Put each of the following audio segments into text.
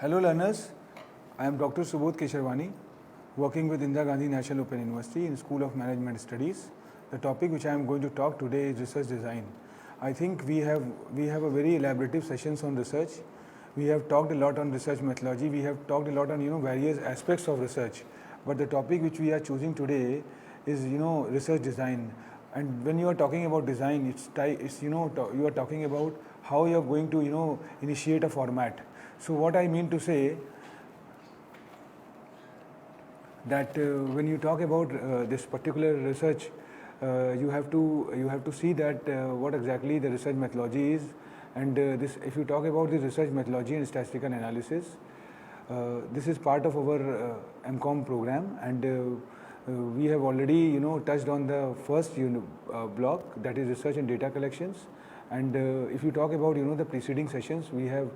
Hello learners, I am Dr. Subodh Kesharwani, working with Indira Gandhi National Open University in School of Management Studies. The topic which I am going to talk today is research design. I think we have a very elaborative sessions on research. We have talked a lot on research methodology. We have talked a lot on various aspects of research. But the topic which we are choosing today is research design. And when you are talking about design, you are talking about how you are going to initiate a format. So what I mean to say that when you talk about this particular research, you have to see that what exactly the research methodology is, and this if you talk about the research methodology and statistical analysis, this is part of our MCOM program, and we have already touched on the first block, that is research and data collections. And if you talk about the preceding sessions, we have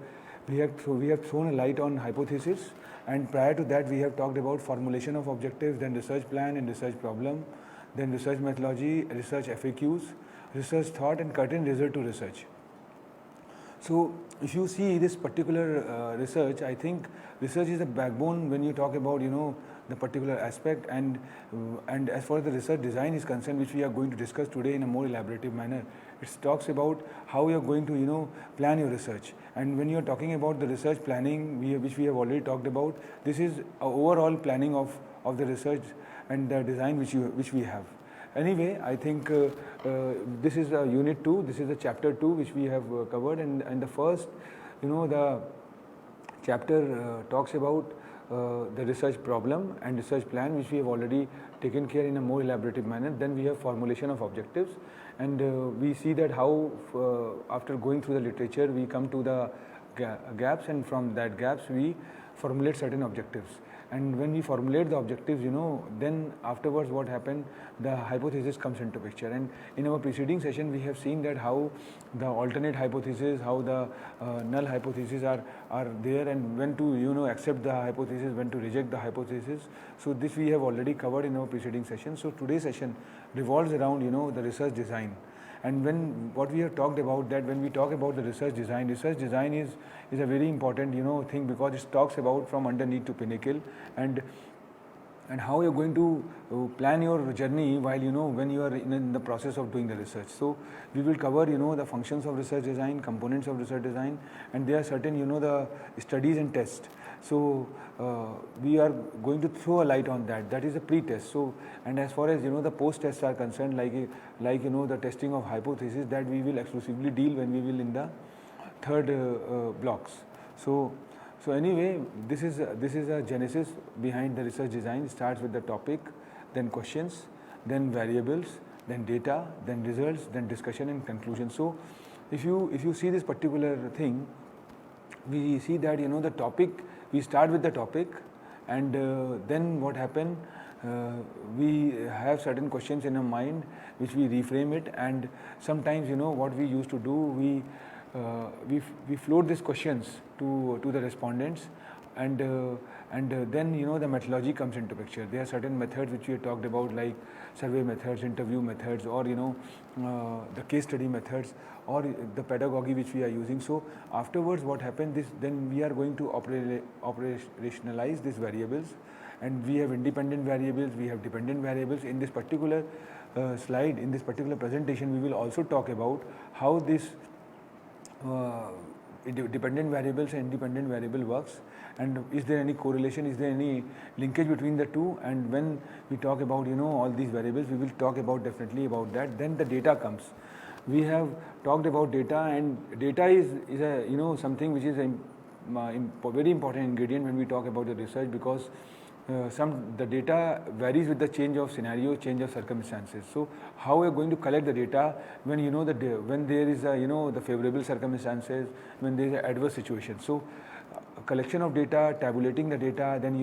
thrown a light on hypothesis, and prior to that we have talked about formulation of objectives, then research plan and research problem, then research methodology, research FAQs, research thought, and curtain result to research. So if you see this particular research, I think research is the backbone when you talk about the particular aspect, and as far as the research design is concerned, which we are going to discuss today in a more elaborative manner, it talks about how you are going to plan your research. And when you are talking about the research planning, which we have already talked about, this is a overall planning of the research and the design which we have. Anyway, I think this is unit 2, this is the chapter 2 which we have covered, and the first, the chapter talks about the research problem and research plan, which we have already taken care in a more elaborative manner. Then we have formulation of objectives, and we see that how after going through the literature we come to the gaps, and from that gaps we formulate certain objectives. And when we formulate the objectives, then afterwards what happened, the hypothesis comes into picture. And in our preceding session, we have seen that how the alternate hypothesis, how the null hypotheses are there, and when to accept the hypothesis, when to reject the hypothesis. So this we have already covered in our preceding session. So today's session revolves around the research design. And what we have talked about, that when we talk about the research design is a very important thing, because it talks about from underneath to pinnacle, and how you're going to plan your journey while when you are in the process of doing the research. So we will cover the functions of research design, components of research design, and there are certain the studies and tests. So we are going to throw a light on that. That is a pre-test. So, and as far as the post-tests are concerned, like the testing of hypothesis, that we will exclusively deal when we will in the third blocks. So anyway, this is a genesis behind the research design. It starts with the topic, then questions, then variables, then data, then results, then discussion and conclusion. So if you see this particular thing, we see that the topic, we start with the topic, and then what happened, we have certain questions in our mind which we reframe it, and sometimes what we used to do, we float these questions to the respondents, and then the methodology comes into picture. There are certain methods which we have talked about, like survey methods, interview methods, or the case study methods, or the pedagogy which we are using. So afterwards what happens, then we are going to operationalize these variables, and we have independent variables, we have dependent variables. In this particular slide, in this particular presentation, we will also talk about how this dependent variables and independent variable works, and is there any correlation, is there any linkage between the two. And when we talk about all these variables, we will talk about definitely about that. Then the data comes. We have talked about data, and data is a something which is a very important ingredient when we talk about the research, because the data varies with the change of scenario, change of circumstances. So how we are going to collect the data when when there is the favorable circumstances, when there is an adverse situation. So collection of data, tabulating the data, then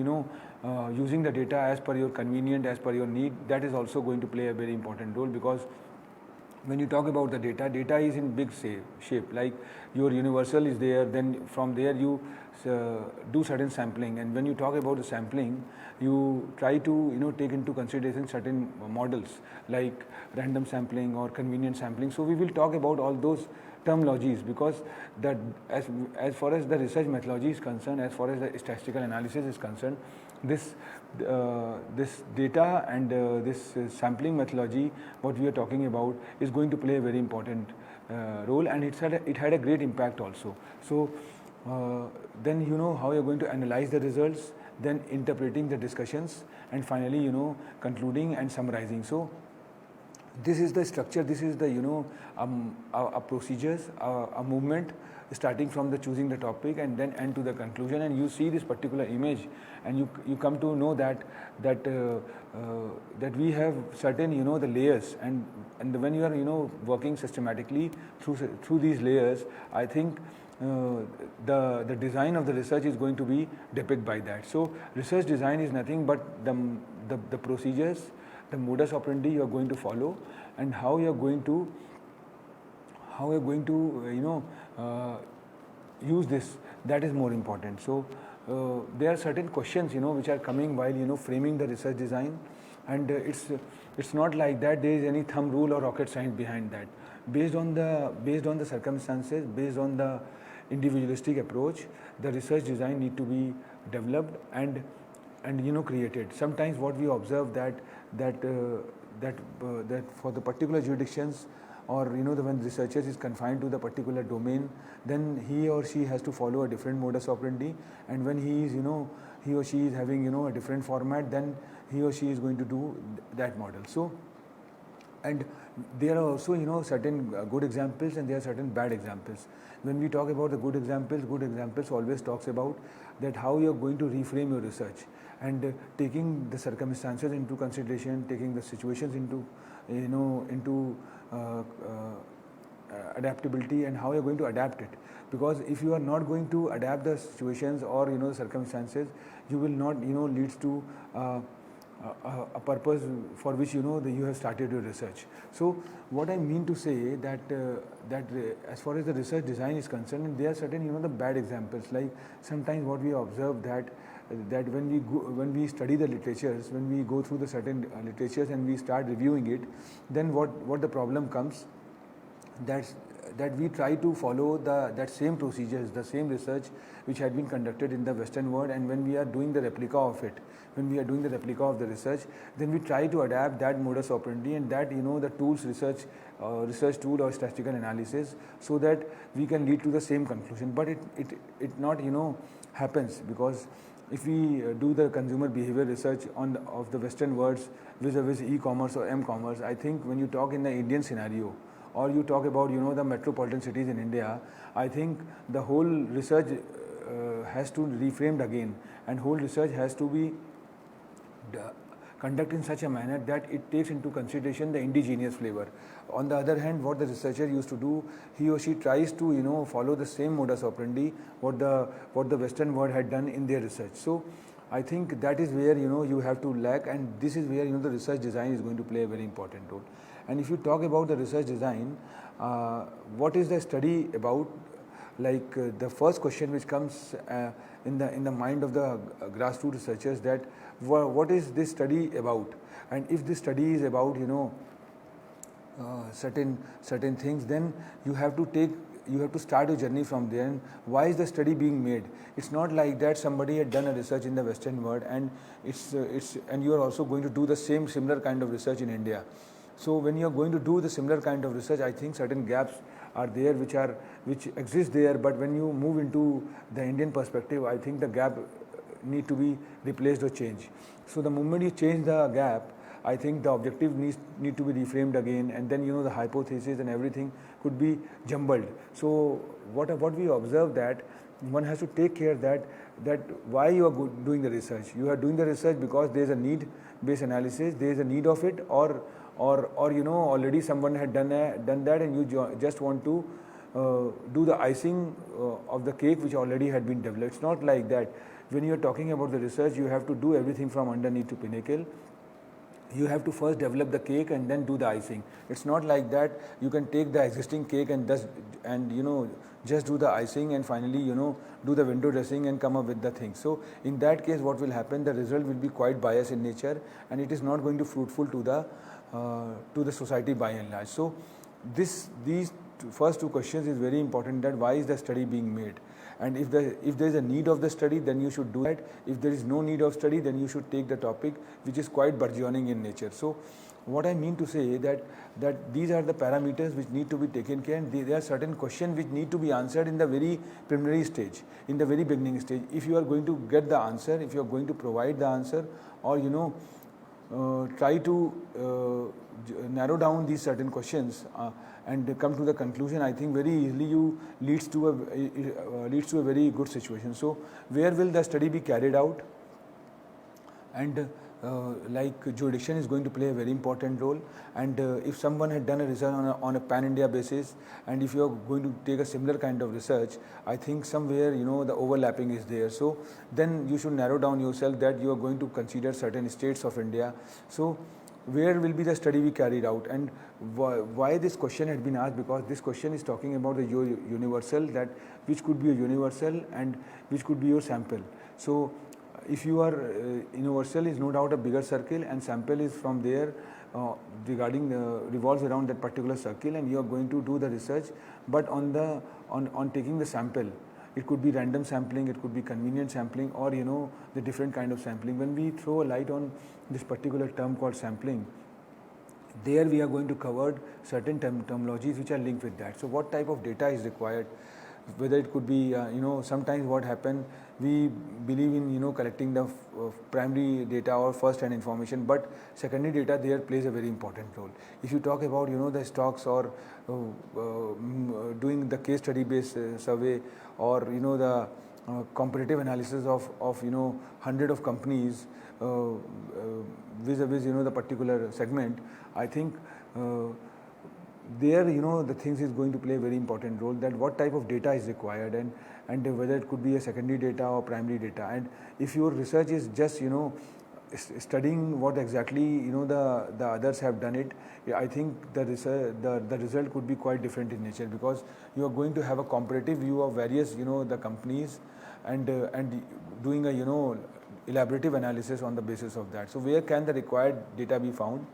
using the data as per your convenience, as per your need, that is also going to play a very important role, because when you talk about the data is in big shape, like your universal is there, then from there you do certain sampling, and when you talk about the sampling, you try to take into consideration certain models like random sampling or convenient sampling. So we will talk about all those terminologies, because that as far as the research methodology is concerned, as far as the statistical analysis is concerned, this this data and this sampling methodology, what we are talking about, is going to play a very important role, and it had a great impact also. So then you know how you're going to analyze the results, then interpreting the discussions, and finally concluding and summarizing. So this is the structure, this is the a procedures, a movement starting from the choosing the topic and then end to the conclusion. And you see this particular image and you come to know that that we have certain the layers, and when you are working systematically through these layers, I think the design of the research is going to be depicted by that. So research design is nothing but the procedures, the modus operandi you are going to follow, and how you are going to use this. That is more important. So there are certain questions which are coming while framing the research design, and it's not like that there is any thumb rule or rocket science behind that. Based on the circumstances, based on the individualistic approach, the research design need to be developed and created. Sometimes what we observe that for the particular jurisdictions, or when researchers is confined to the particular domain, then he or she has to follow a different modus operandi, and when he or she is having a different format, then he or she is going to do that model. So, and there are also certain good examples and there are certain bad examples. When we talk about the good examples always talks about that how you are going to reframe your research, and taking the circumstances into consideration, taking the situations into adaptability, and how you are going to adapt it. Because if you are not going to adapt the situations or the circumstances, you will not leads to a purpose for which you have started your research. So what I mean to say that as far as the research design is concerned, there are certain the bad examples. Like sometimes what we observe that when we study the literatures, when we go through the certain literatures and we start reviewing it, then what the problem comes, that we try to follow that same procedures, the same research which had been conducted in the Western world, and when we are doing the replica of it, when we are doing the replica of the research, then we try to adapt that modus operandi and that the tools research tool or statistical analysis, so that we can lead to the same conclusion. But it not happens, because if we do the consumer behavior research of the Western worlds vis-a-vis e-commerce or m-commerce, I think when you talk in the Indian scenario, or you talk about the metropolitan cities in India, I think the whole research has to be reframed again, and whole research has to be conducted in such a manner that it takes into consideration the indigenous flavor. On the other hand, what the researcher used to do, he or she tries to follow the same modus operandi what the Western world had done in their research. So I think that is where you have to lack, and this is where the research design is going to play a very important role. And if you talk about the research design, what is the study about? Like the first question which comes in the mind of the grassroots researchers, that what is this study about? And if this study is about certain things, then you have to start your journey from there. And why is the study being made? It's not like that somebody had done a research in the Western world and and you are also going to do the similar kind of research in India. So when you are going to do the similar kind of research, I think certain gaps are there which exist there, but when you move into the Indian perspective, I think the gap need to be replaced or changed. So the moment you change the gap, I think the objective need to be reframed again, and then the hypothesis and everything could be jumbled. So what we observe, that one has to take care that why you are doing the research. You are doing the research because there is a need-based analysis, there is a need of it, or already someone had done that, and you just want to do the icing of the cake which already had been developed. It's not like that. When you are talking about the research, you have to do everything from underneath to pinnacle. You have to first develop the cake and then do the icing. It's not like that you can take the existing cake and just do the icing and finally do the window dressing and come up with the thing. So in that case, what will happen, the result will be quite biased in nature, and it is not going to fruitful to the society by and large. So these first two questions is very important, that why is the study being made, and if there is a need of the study, then you should do that. If there is no need of study, then you should take the topic which is quite burgeoning in nature. So what I mean to say that these are the parameters which need to be taken care, and there are certain questions which need to be answered in the very preliminary stage, in the very beginning stage. If you are going to get the answer, if you are going to provide the answer, or try to narrow down these certain questions and come to the conclusion, I think very easily you leads to a very good situation. So where will the study be carried out? And like jurisdiction is going to play a very important role, and if someone had done a research on a pan-India basis, and if you are going to take a similar kind of research, I think somewhere the overlapping is there. So then you should narrow down yourself that you are going to consider certain states of India. So where will be the study be carried out, and why this question had been asked? Because this question is talking about the universal, that which could be a universal and which could be your sample. So if you are universal is no doubt a bigger circle, and sample is from there revolves around that particular circle, and you are going to do the research. But on taking the sample, it could be random sampling, it could be convenient sampling, or the different kind of sampling. When we throw a light on this particular term called sampling, there we are going to cover certain terminologies which are linked with that. So what type of data is required? Whether it could be, sometimes what happen, we believe in, collecting the primary data or first-hand information, but secondary data there plays a very important role. If you talk about, the stocks, or doing the case study-based survey, or, the comparative analysis of 100 of companies vis-a-vis, the particular segment, I think there the things is going to play a very important role, that what type of data is required, and whether it could be a secondary data or primary data. And if your research is just studying what exactly the others have done it, I think the result could be quite different in nature, because you are going to have a comparative view of various the companies, and doing a elaborative analysis on the basis of that. So where can the required data be found?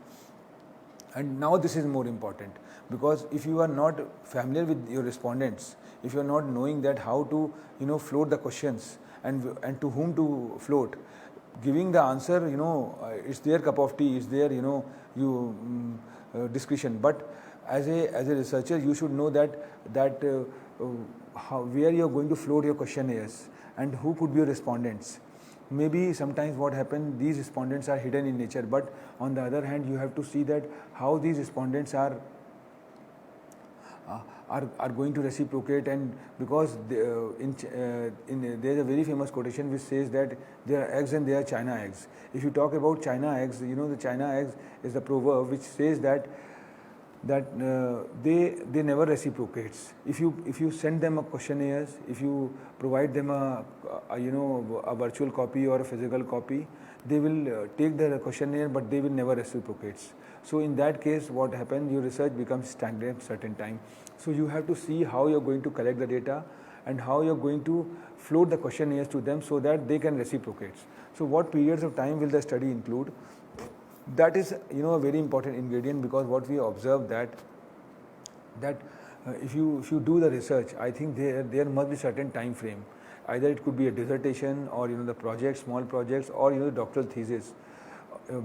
And now this is more important, because if you are not familiar with your respondents, if you are not knowing that how to float the questions, and to whom to float, giving the answer, it's their cup of tea, it's their discretion. But as a researcher, you should know that where you are going to float your questionnaires, and who could be your respondents. Maybe sometimes what happens, these respondents are hidden in nature, but on the other hand, you have to see that how these respondents are going to reciprocate. And because there's a very famous quotation which says that there are eggs and there are China eggs. If you talk about China eggs, the China eggs is the proverb which says that they never reciprocates. If you send them a questionnaires, if you provide them a virtual copy or a physical copy, they will take the questionnaire, but they will never reciprocates. So in that case, what happens, your research becomes stagnant at certain time. So you have to see how you're going to collect the data, and how you're going to float the questionnaires to them so that they can reciprocate. So what periods of time will the study include? That is a very important ingredient, because what we observe that if you do the research, I think there must be certain time frame. Either it could be a dissertation, or the project, small projects, or doctoral thesis.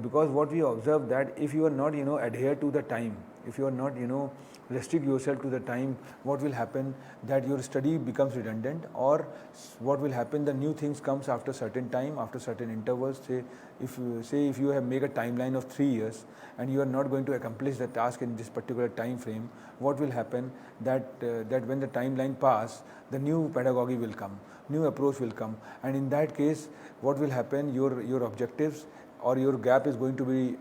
Because what we observe that if you are not adhere to the time, if you are not restrict yourself to the time, what will happen, that your study becomes redundant, or what will happen, the new things comes after certain time, after certain intervals. Say if you have made a timeline of 3 years, and you are not going to accomplish the task in this particular time frame, what will happen, that when the timeline pass, the new pedagogy will come, new approach will come, and in that case, what will happen, your objectives or your gap is going to be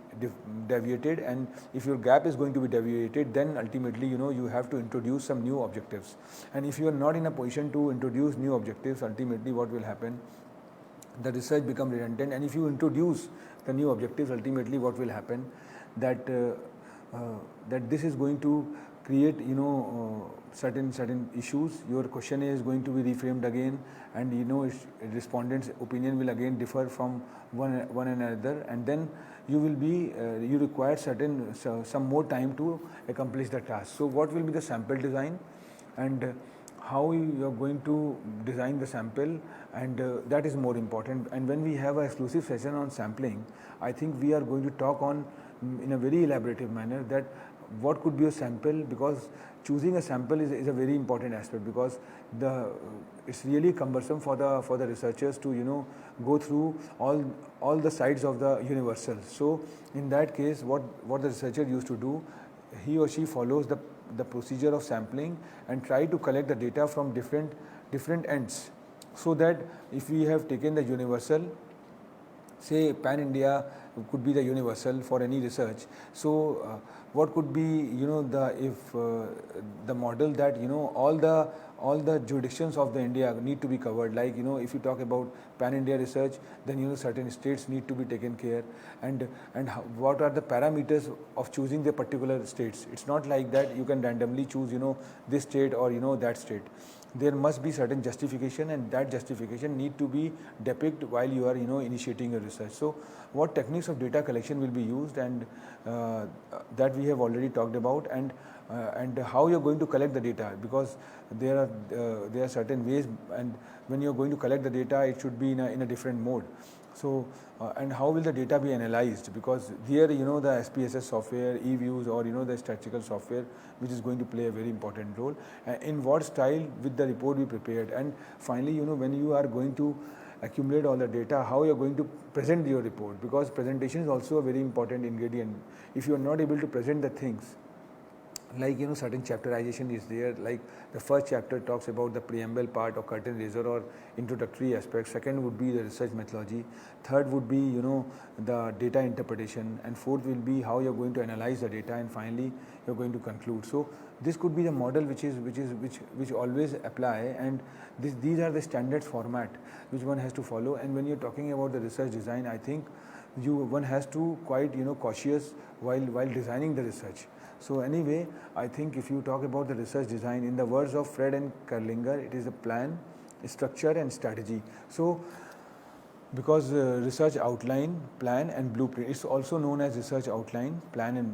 deviated. And if your gap is going to be deviated, then ultimately you have to introduce some new objectives. And if you are not in a position to introduce new objectives, ultimately what will happen, the research becomes redundant. And if you introduce the new objectives, ultimately what will happen, that this is going to create certain issues. Your question is going to be reframed again, and respondent's opinion will again differ from one another, and then you will be you require some more time to accomplish the task. So what will be the sample design, and how you are going to design the sample, and that is more important. And when we have an exclusive session on sampling, I think we are going to talk on in a very elaborative manner that what could be a sample, because choosing a sample is a very important aspect, because it's really cumbersome for the researchers to go through all the sides of the universal. So in that case, what the researcher used to do, he or she follows the procedure of sampling and try to collect the data from different ends, so that if we have taken the universal, say pan India could be the universal for any research. So what could be the model that all the jurisdictions of the India need to be covered. Like if you talk about pan India research, then certain states need to be taken care, and what are the parameters of choosing the particular states. It's not like that you can randomly choose this state or that state. There must be certain justification, and that justification need to be depicted while you are initiating a research. So what techniques of data collection will be used, and that we have already talked about, and how you're going to collect the data, because there are certain ways, and when you're going to collect the data, it should be in a different mode. So and how will the data be analyzed, because here the SPSS software, eViews, or the statistical software, which is going to play a very important role. In what style will the report be prepared, and finally when you are going to accumulate all the data, how you are going to present your report, because presentation is also a very important ingredient. If you are not able to present the things, like certain chapterization is there, like the first chapter talks about the preamble part or curtain raiser or introductory aspects. Second would be the research methodology. Third would be the data interpretation, and fourth will be how you're going to analyze the data, and finally you're going to conclude. So this could be the model which always apply, and these are the standard format which one has to follow. And when you're talking about the research design, I think one has to quite cautious while designing the research. So anyway, I think if you talk about the research design, in the words of Fred and Kerlinger, it is a plan, structure and strategy. So because research outline, plan and blueprint, it's also known as research outline, plan and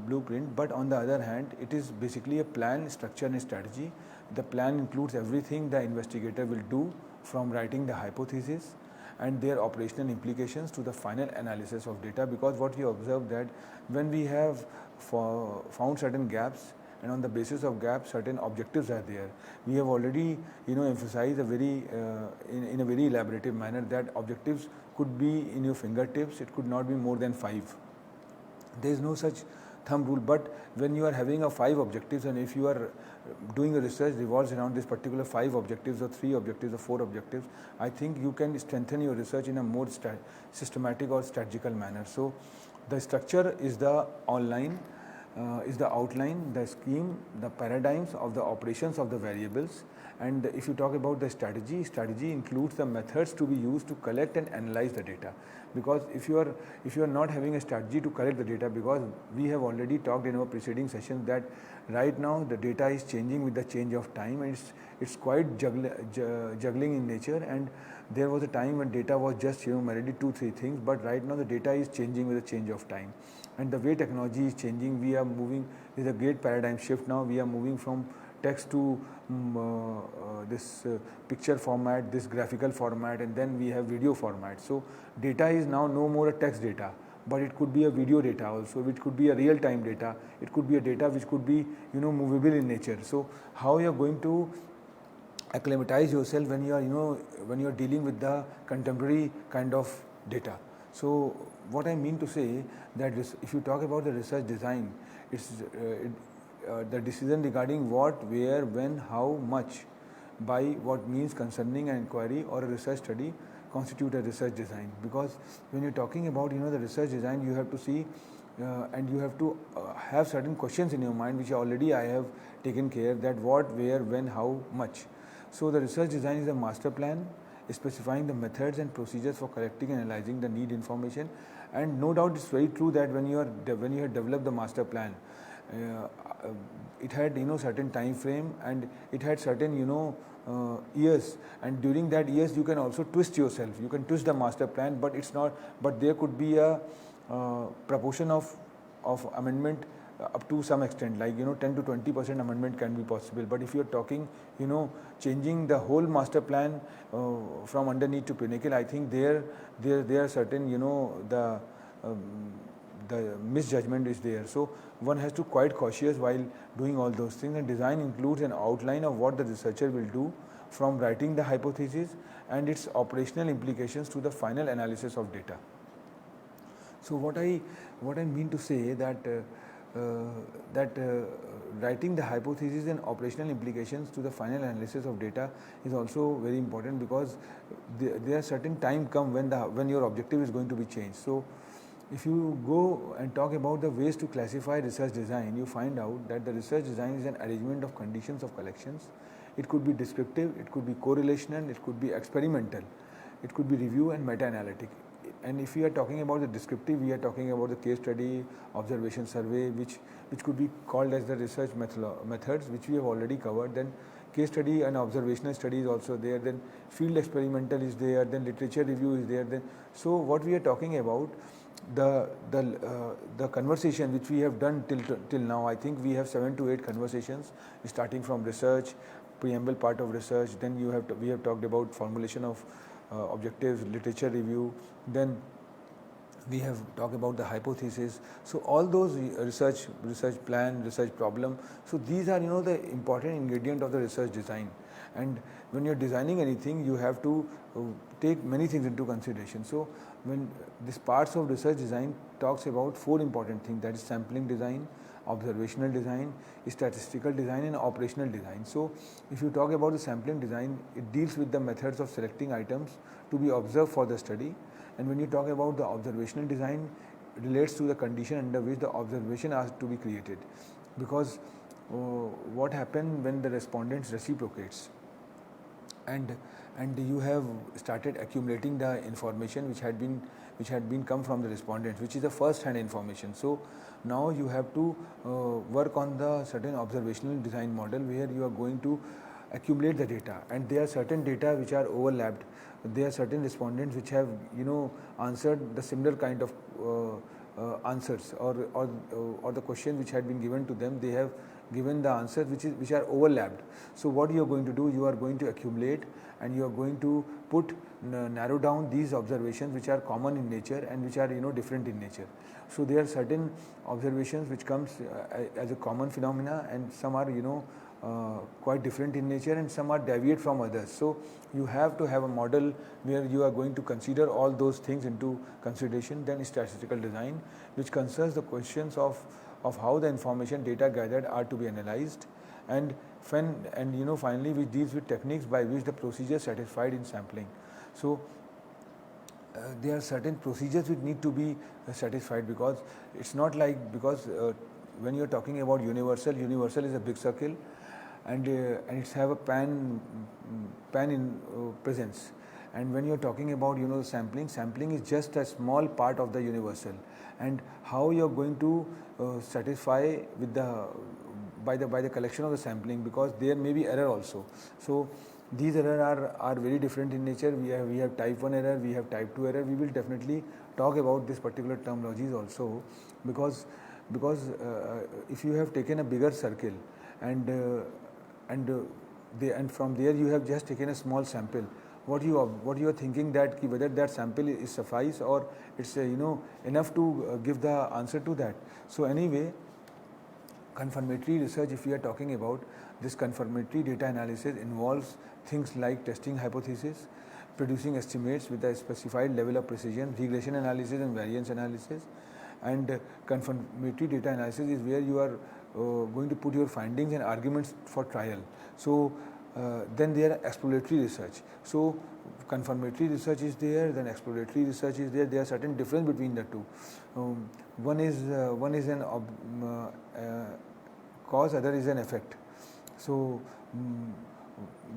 blueprint, but on the other hand, it is basically a plan, structure and strategy. The plan includes everything the investigator will do, from writing the hypothesis and their operational implications to the final analysis of data, because what you observe that when we have found certain gaps, and on the basis of gaps certain objectives are there, we have already emphasized a very in a very elaborative manner that objectives could be in your fingertips, it could not be more than 5. There is no such thumb rule, but when you are having 5 objectives, and if you are doing a research revolves around this particular 5 objectives or 3 objectives or 4 objectives, I think you can strengthen your research in a more systematic or strategical manner. So the structure is the outline, the scheme, the paradigms of the operations of the variables. And if you talk about the strategy includes the methods to be used to collect and analyze the data. Because if you are not having a strategy to collect the data, because we have already talked in our preceding sessions that right now the data is changing with the change of time, and it's quite juggling in nature. And there was a time when data was just merely 2-3 things, but right now the data is changing with the change of time, and the way technology is changing, we are moving. There's a great paradigm shift now. We are moving from text to this picture format, this graphical format, and then we have video format. So data is now no more a text data, but it could be a video data also, which could be a real-time data. It could be a data which could be movable in nature. So how you are going to acclimatize yourself when you are when you are dealing with the contemporary kind of data. So what I mean to say that if you talk about the research design, it's the decision regarding what, where, when, how, much, by what means concerning an inquiry or a research study constitute a research design. Because when you're talking about the research design, you have to see and you have to have certain questions in your mind, which already I have taken care that what, where, when, how, much. So the research design is a master plan specifying the methods and procedures for collecting and analyzing the need information. And no doubt it's very true that when you have developed the master plan it had certain time frame, and it had certain years, and during that years you can also twist yourself, you can twist the master plan, but it's not, but there could be a proportion of amendment up to some extent, like 10 to 20% amendment can be possible. But if you're talking changing the whole master plan from underneath to pinnacle, I think there are certain the misjudgment is there. So one has to quite cautious while doing all those things, and design includes an outline of what the researcher will do from writing the hypothesis and its operational implications to the final analysis of data. So what I mean to say that writing the hypothesis and operational implications to the final analysis of data is also very important, because there are certain time come when your objective is going to be changed. So if you go and talk about the ways to classify research design, you find out that the research design is an arrangement of conditions of collections. It could be descriptive, it could be correlational, it could be experimental, it could be review and meta-analytic. And if we are talking about the descriptive, we are talking about the case study, observation survey, which could be called as the research methods, which we have already covered. Then case study and observational study is also there. Then field experimental is there. Then literature review is there. Then so what we are talking about, the conversation which we have done till now, I think we have 7 to 8 conversations, starting from research, preamble part of research. Then we have talked about formulation of objectives, literature review. Then we have talked about the hypothesis. So all those research plan, research problem. So these are the important ingredient of the research design. And when you're designing anything, you have to take many things into consideration. So when this parts of research design talks about 4 important things, that is sampling design, observational design, statistical design, and operational design. So if you talk about the sampling design, it deals with the methods of selecting items to be observed for the study. And when you talk about the observational design, it relates to the condition under which the observation are to be created. Because what happens when the respondents reciprocates, and you have started accumulating the information which had been come from the respondents, which is the first hand information. So now you have to work on the certain observational design model where you are going to accumulate the data, and there are certain data which are overlapped. There are certain respondents which have answered the similar kind of answers, or the question which had been given to them, they have given the answers which are overlapped. So what you are going to do, you are going to accumulate, and you are going to narrow down these observations which are common in nature and which are different in nature. So there are certain observations which comes as a common phenomena, and some are quite different in nature, and some are deviate from others. So you have to have a model where you are going to consider all those things into consideration. Then statistical design, which concerns the questions of how the information data gathered are to be analyzed, and finally which deals with techniques by which the procedure satisfied in sampling. So there are certain procedures which need to be satisfied, because it's not like, because when you're talking about universal is a big circle, and it's have a pan in presence. And when you're talking about sampling is just a small part of the universal, and how you're going to satisfy with by the collection of the sampling, because there may be error also. So these errors are very different in nature. We have type 1 error, we have type 2 error. We will definitely talk about this particular terminologies also, because if you have taken a bigger circle and from there you have just taken a small sample, what you are thinking that whether that sample is suffice or it's enough to give the answer to that. So anyway, confirmatory research, if we are talking about this, confirmatory data analysis involves things like testing hypothesis, producing estimates with a specified level of precision, regression analysis and variance analysis. And confirmatory data analysis is where you are going to put your findings and arguments for trial. So then there are exploratory research. So confirmatory research is there, then exploratory research is there. There are certain difference between the two. One is an cause, other is an effect. So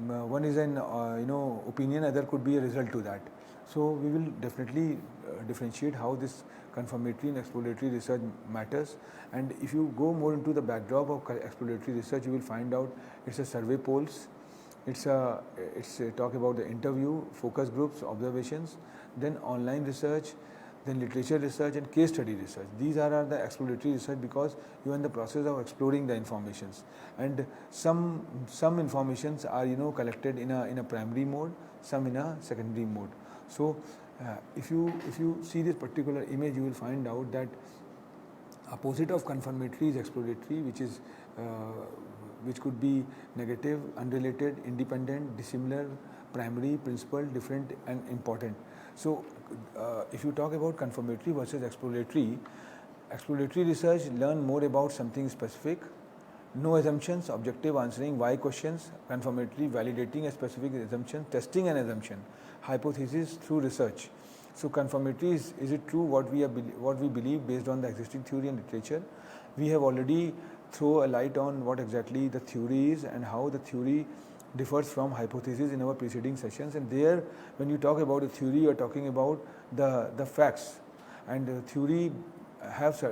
one is an opinion, other could be a result to that. So we will definitely differentiate how this confirmatory and exploratory research matters. And if you go more into the backdrop of exploratory research, you will find out it's a survey polls, it's a talk about the interview, focus groups, observations, then online research, then literature research and case study research. These are the exploratory research because you are in the process of exploring the informations, and some informations are collected in a primary mode, some in a secondary mode. So if you see this particular image, you will find out that opposite of confirmatory is exploratory, which could be negative, unrelated, independent, dissimilar, primary, principal, different and important. So if you talk about confirmatory versus exploratory research learn more about something specific, no assumptions, objective answering why questions, confirmatory validating a specific assumption, testing an assumption, hypothesis through research. So confirmatory is it true what we believe based on the existing theory and literature. We have already throw a light on what exactly the theory is and how the theory differs from hypothesis in our preceding sessions. And there, when you talk about a theory, you are talking about the facts, and the theory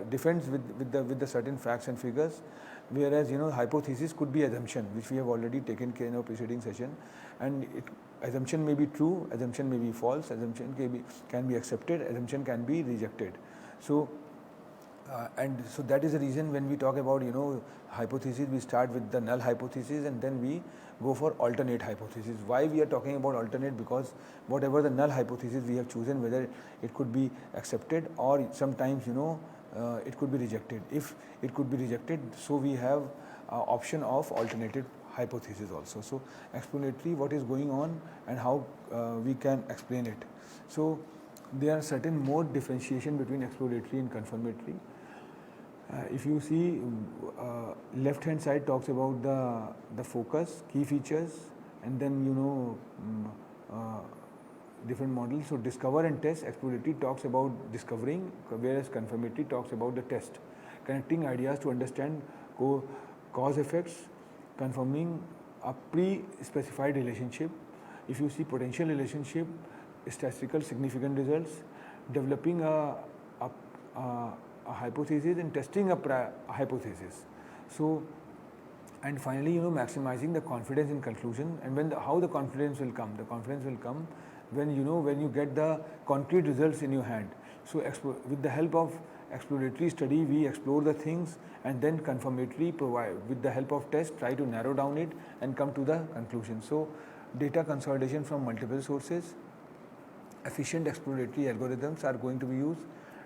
defends with the certain facts and figures, whereas hypothesis could be assumption, which we have already taken care in our preceding session, and assumption may be true, assumption may be false, assumption can be accepted, assumption can be rejected. So and so that is the reason when we talk about hypothesis, we start with the null hypothesis and then we go for alternate hypothesis. Why we are talking about alternate? Because whatever the null hypothesis we have chosen, whether it could be accepted or sometimes it could be rejected. If it could be rejected, so we have option of alternative hypothesis also. So explanatory, what is going on and how we can explain it. So there are certain more differentiation between exploratory and confirmatory. If you see, left hand side talks about the focus, key features, and then different models. So discover and test. Exploratory talks about discovering, whereas confirmatory talks about the test, connecting ideas to understand cause effects, confirming a pre-specified relationship. If you see potential relationship, statistical significant results, developing a hypothesis and testing a hypothesis. So, and finally, maximizing the confidence in conclusion. And how the confidence will come? The confidence will come when you get the concrete results in your hand. So, with the help of exploratory study, we explore the things, and then confirmatory with the help of test, try to narrow down it and come to the conclusion. So, data consolidation from multiple sources, efficient exploratory algorithms are going to be used,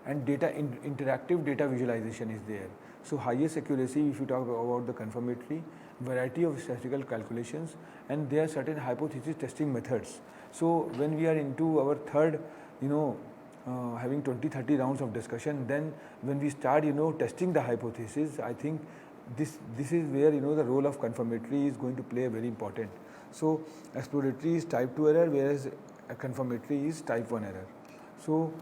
and interactive data visualization is there. So highest accuracy if you talk about the confirmatory, variety of statistical calculations, and there are certain hypothesis testing methods. So when we are into our third, having 20-30 rounds of discussion, then when we start testing the hypothesis, I think this is where the role of confirmatory is going to play a very important. So exploratory is type 2 error, whereas confirmatory is type 1 error. So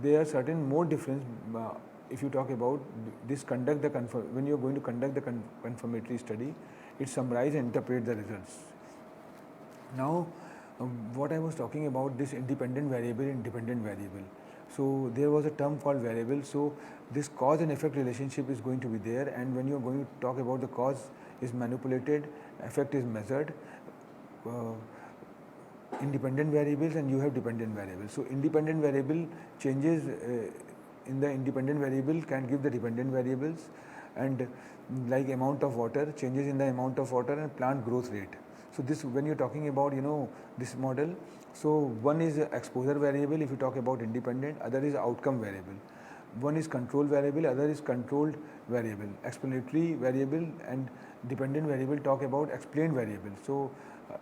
there are certain more difference if you talk about this when you are going to conduct the confirmatory study, it summarize and interpret the results. Now what I was talking about, this independent variable. So there was a term called variable. So this cause and effect relationship is going to be there, and when you are going to talk about the cause is manipulated, effect is measured, independent variables, and you have dependent variables. So independent variable changes in the independent variable can give the dependent variables, and like amount of water, changes in the amount of water and plant growth rate. So this, when you're talking about this model, so one is exposure variable if you talk about independent, other is outcome variable. One is control variable, other is controlled variable. Explanatory variable and dependent variable talk about explained variable. So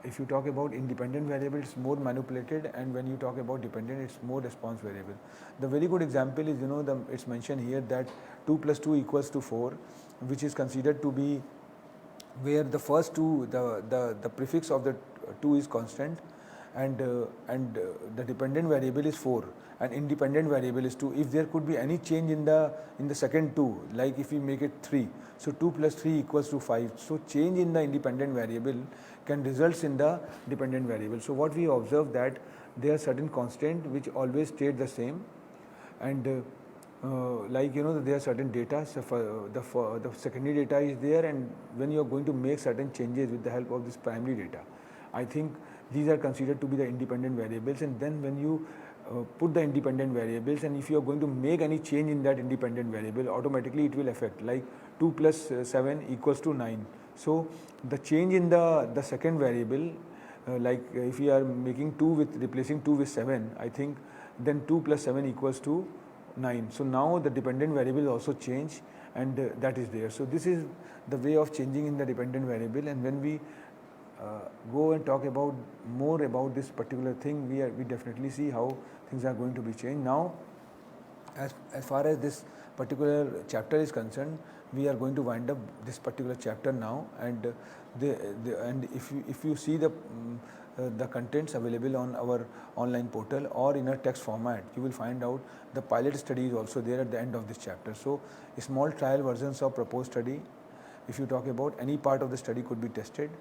if you talk about independent variable, it's more manipulated, and when you talk about dependent, it's more response variable. The very good example is it's mentioned here that 2 plus 2 equals to 4, which is considered to be where the first two, the prefix of the 2 is constant, and the dependent variable is 4 and independent variable is 2. If there could be any change in the second 2, like if we make it 3, so 2 plus 3 equals to 5. So change in the independent variable can result in the dependent variable. So what we observe that there are certain constants which always stay the same, and like there are certain data. So the secondary data is there, and when you are going to make certain changes with the help of this primary data, I think these are considered to be the independent variables. And then when you put the independent variables, and if you are going to make any change in that independent variable, automatically it will affect, like 2 plus 7 equals to 9. So the change in the second variable, like if we are making 2 with replacing 2 with 7, I think then 2 plus 7 equals to 9. So now the dependent variable also change, and that is there. So this is the way of changing in the dependent variable. And when we go and talk about more about this particular thing, we definitely see how things are going to be changed. Now, as far as this particular chapter is concerned, we are going to wind up this particular chapter now, and if you see the contents available on our online portal or in a text format, you will find out the pilot study is also there at the end of this chapter. So small trial versions of proposed study, if you talk about any part of the study could be tested.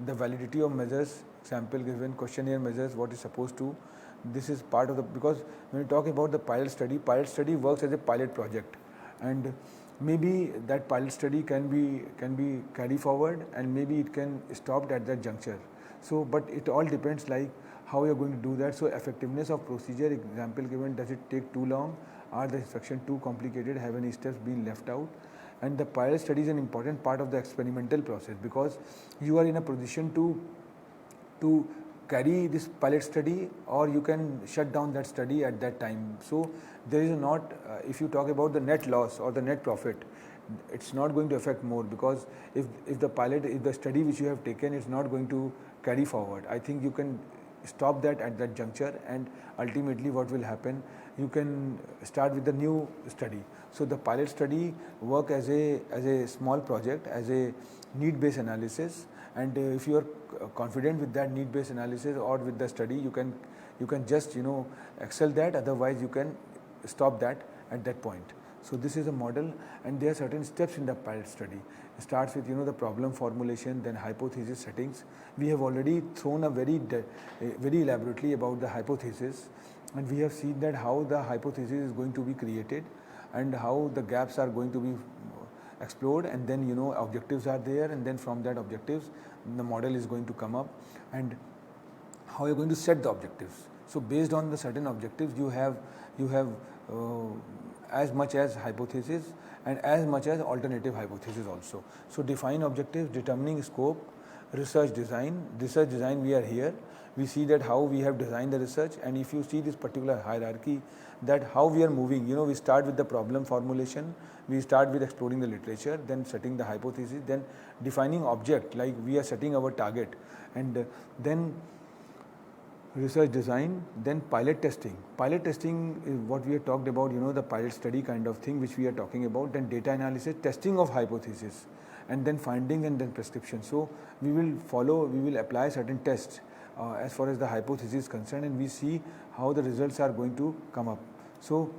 The validity of measures, example given, questionnaire measures, what is supposed to, this is part of the, because when we talk about the pilot study works as a pilot project, and maybe that pilot study can be carried forward, and maybe it can stop at that juncture. So but it all depends like how you are going to do that. So effectiveness of procedure, example given, does it take too long, are the instruction too complicated, have any steps been left out? And the pilot study is an important part of the experimental process, because you are in a position to carry this pilot study, or you can shut down that study at that time. So there is not, if you talk about the net loss or the net profit, it's not going to affect more, because if the study which you have taken is not going to carry forward, I think you can stop that at that juncture, and ultimately what will happen, you can start with the new study. So the pilot study work as a small project, as a need-based analysis, and if you are confident with that need-based analysis or with the study, you can just excel that. Otherwise, you can stop that at that point. So this is a model, and there are certain steps in the pilot study. It starts with the problem formulation, then hypothesis settings. We have already thrown a very elaborately about the hypothesis, and we have seen that how the hypothesis is going to be created, and how the gaps are going to be explored, and then objectives are there, and then from that objectives the model is going to come up, and how you're going to set the objectives. So based on the certain objectives, you have as much as hypothesis and as much as alternative hypothesis also. So define objectives, determining scope, research design. Research design, we are here. We see that how we have designed the research, and if you see this particular hierarchy, that how we are moving, we start with the problem formulation, we start with exploring the literature, then setting the hypothesis, then defining object, like we are setting our target, and then research design, then pilot testing. Pilot testing is what we have talked about, the pilot study kind of thing which we are talking about, then data analysis, testing of hypothesis, and then findings, and then prescription. So we will apply certain tests as far as the hypothesis is concerned, and we see how the results are going to come up. So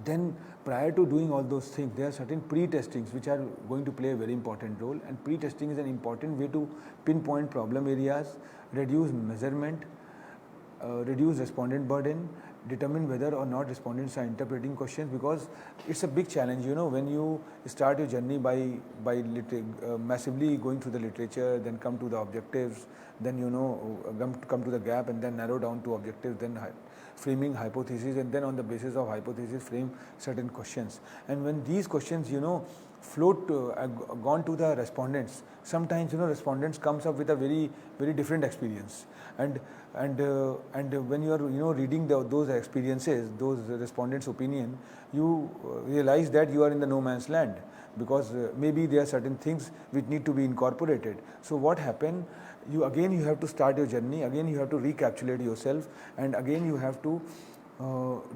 then prior to doing all those things, there are certain pre-testings which are going to play a very important role, and pre-testing is an important way to pinpoint problem areas, reduce measurement, reduce respondent burden, determine whether or not respondents are interpreting questions, because it's a big challenge, when you start your journey by massively going through the literature, then come to the objectives, then come to the gap, and then narrow down to objectives, then framing hypotheses, and then on the basis of hypothesis frame certain questions. And when these questions float gone to the respondents, sometimes respondents comes up with a very different experience, and when you are reading those experiences, those respondents' opinion, you realize that you are in the no man's land, because maybe there are certain things which need to be incorporated. So what happened, you have to start your journey, again you have to recapitulate yourself, and again you have to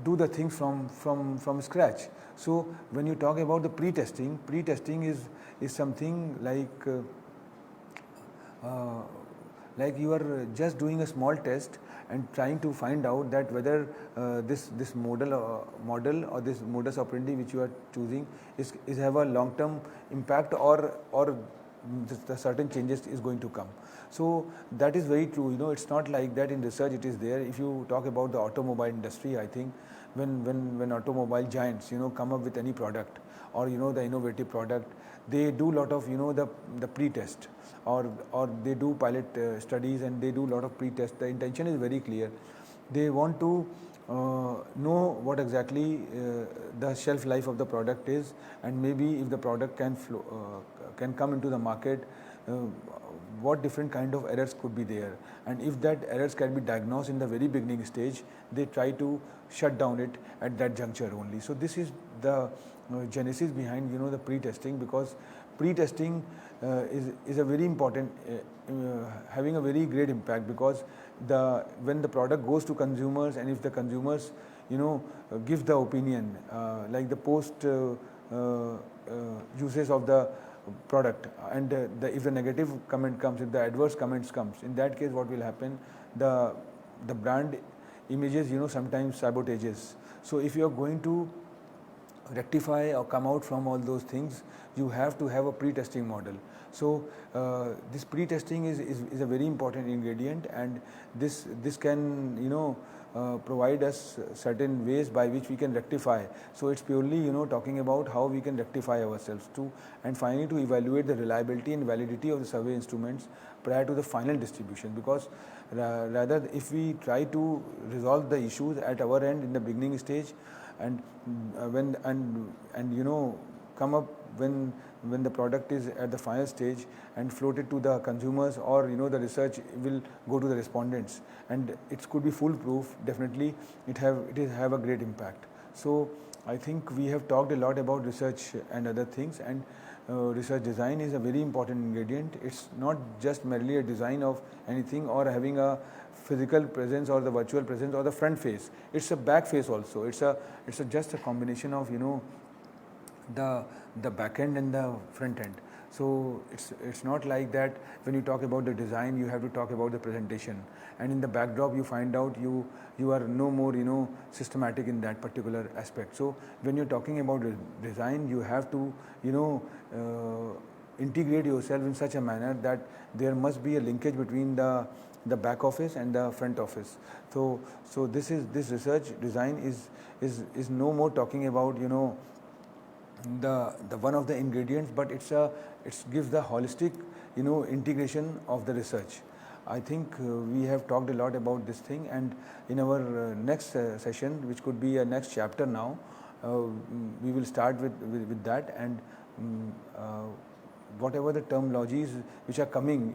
do the things from scratch. So when you talk about the pre-testing is something like like you are just doing a small test and trying to find out that whether this model or this modus operandi which you are choosing is have a long term impact, or the certain changes is going to come. So that is very true. It's not like that in research it is there. If you talk about the automobile industry, I think when automobile giants come up with any product, or the innovative product, they do lot of the pre-test, or they do pilot studies, and they do lot of pre-test. The intention is very clear. They want to know what exactly the shelf life of the product is, and maybe if the product can come into the market, what different kind of errors could be there, and if that errors can be diagnosed in the very beginning stage, they try to shut down it at that juncture only. So this is the genesis behind the pre-testing, because pre-testing is a very important, having a very great impact, because when the product goes to consumers, and if the consumers give the opinion, like the post uses of the product, and if the negative comment comes, if the adverse comments comes, in that case what will happen, the brand images sometimes sabotages. So if you are going to rectify or come out from all those things, you have to have a pre-testing model. So this pre-testing is a very important ingredient, and this can provide us certain ways by which we can rectify. So it's purely talking about how we can rectify ourselves too, and finally to evaluate the reliability and validity of the survey instruments prior to the final distribution, because rather if we try to resolve the issues at our end in the beginning stage, and come up when the product is at the final stage and float it to the consumers, or the research will go to the respondents, and it could be foolproof, definitely it have a great impact. So I think we have talked a lot about research and other things, and research design is a very important ingredient. It's not just merely a design of anything, or having a physical presence or the virtual presence or the front face. It's a back face also. It's just a combination of the back end and the front end. So it's not like that when you talk about the design, you have to talk about the presentation, and in the backdrop you find out you are no more systematic in that particular aspect. So when you're talking about design, you have to integrate yourself in such a manner that there must be a linkage between the back office and the front office. So this research design is no more talking about the one of the ingredients, but it gives the holistic integration of the research. I think we have talked a lot about this thing, and in our next session, which could be a next chapter now, we will start with that, and whatever the terminologies which are coming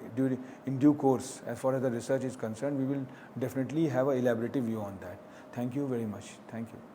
in due course as far as the research is concerned, we will definitely have an elaborative view on that. Thank you very much. Thank you.